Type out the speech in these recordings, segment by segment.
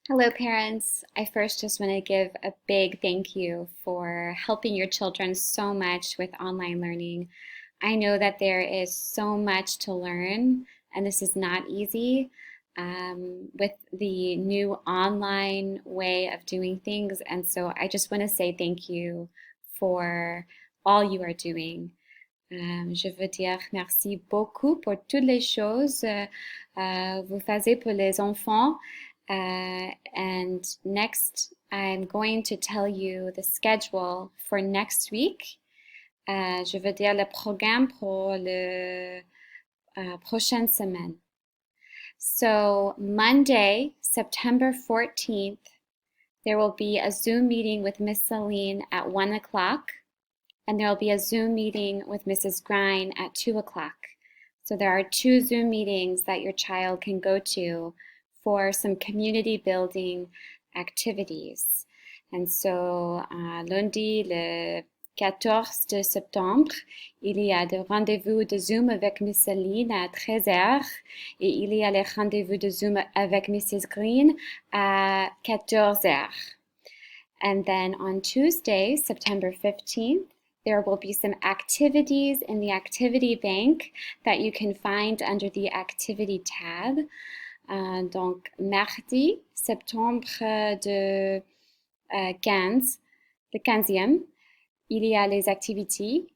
Hello, parents. I first just want to give a big thank you for helping your children so much with online learning. I know that there is so much to learn, and this is not easy with the new online way of doing things. And so I just want to say thank you for all you are doing. Je veux dire merci beaucoup pour toutes les choses vous faites pour les enfants. And next, I'm going to tell you the schedule for next week. Je veux dire le programme pour le prochaine semaine. So Monday, September 14th, there will be a Zoom meeting with Miss Celine at 1 o'clock. And there will be a Zoom meeting with Mrs. Grine at 2 o'clock. So there are two Zoom meetings that your child can go to for some community building activities. And so lundi, le 14 septembre, il y a des rendez-vous de Zoom avec Miss Celine à 13 heures et il y a les rendez-vous de Zoom avec Mrs. Green à 14 heures. And then on Tuesday, September 15th, there will be some activities in the activity bank that you can find under the activity tab. Donc, mardi, septembre de 15, le 15e, il y a les activités,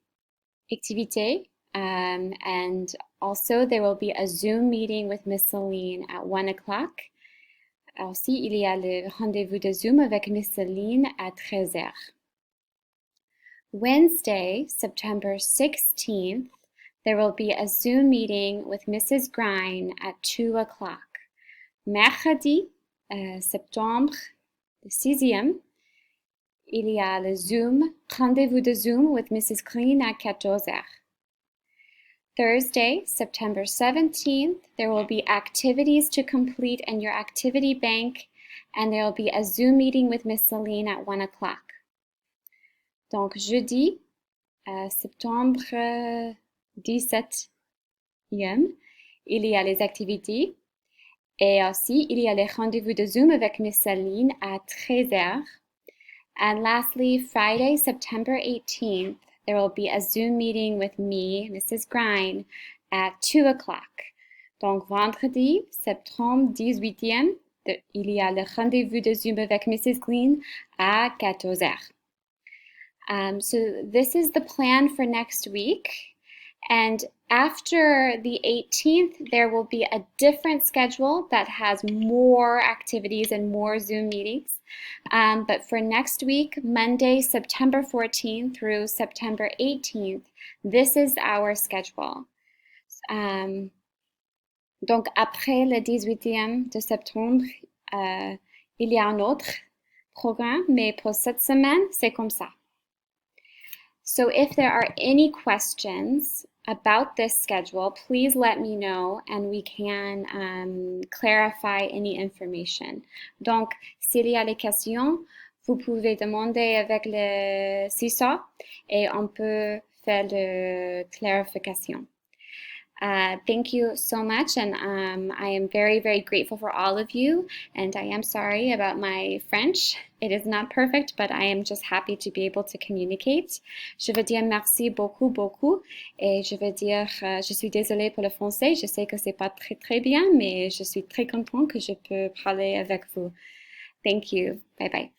and also there will be a Zoom meeting with Miss Celine at 1 o'clock. Aussi, il y a le rendez-vous de Zoom avec Miss Celine à 13 heures. Wednesday, September 16th, there will be a Zoom meeting with Mrs. Grine at 2 o'clock. Mercredi, septembre 6e, il y a le Zoom, rendez-vous de Zoom with Mrs. Green à 14 heures. Thursday, September 17th, there will be activities to complete in your activity bank, and there will be a Zoom meeting with Miss Celine at 1 o'clock. Donc, jeudi, septembre 17e, il y a les activités et aussi il y a les rendez-vous de Zoom avec Miss Celine à 13 heures. And lastly, Friday, September 18th, there will be a Zoom meeting with me, Mrs. Grine, at 2 o'clock. Donc, vendredi, septembre 18e, il y a le rendez-vous de Zoom avec Mrs. Green à 14 heures. So this is the plan for next week. And after the 18th, there will be a different schedule that has more activities and more Zoom meetings. But for next week, Monday, September 14th through September 18th, this is our schedule. Donc, après le 18e de septembre, il y a un autre programme, mais pour cette semaine, c'est comme ça. So if there are any questions about this schedule, please let me know and we can clarify any information. Donc, s'il y a des questions, vous pouvez demander avec le CISA et on peut faire de clarification. Thank you so much, and I am very, very grateful for all of you, and I am sorry about my French. It is not perfect, but I am just happy to be able to communicate. Je veux dire merci beaucoup, beaucoup, et je veux dire, je suis désolée pour le français, je sais que c'est pas très, très bien, mais je suis très contente que je peux parler avec vous. Thank you. Bye bye.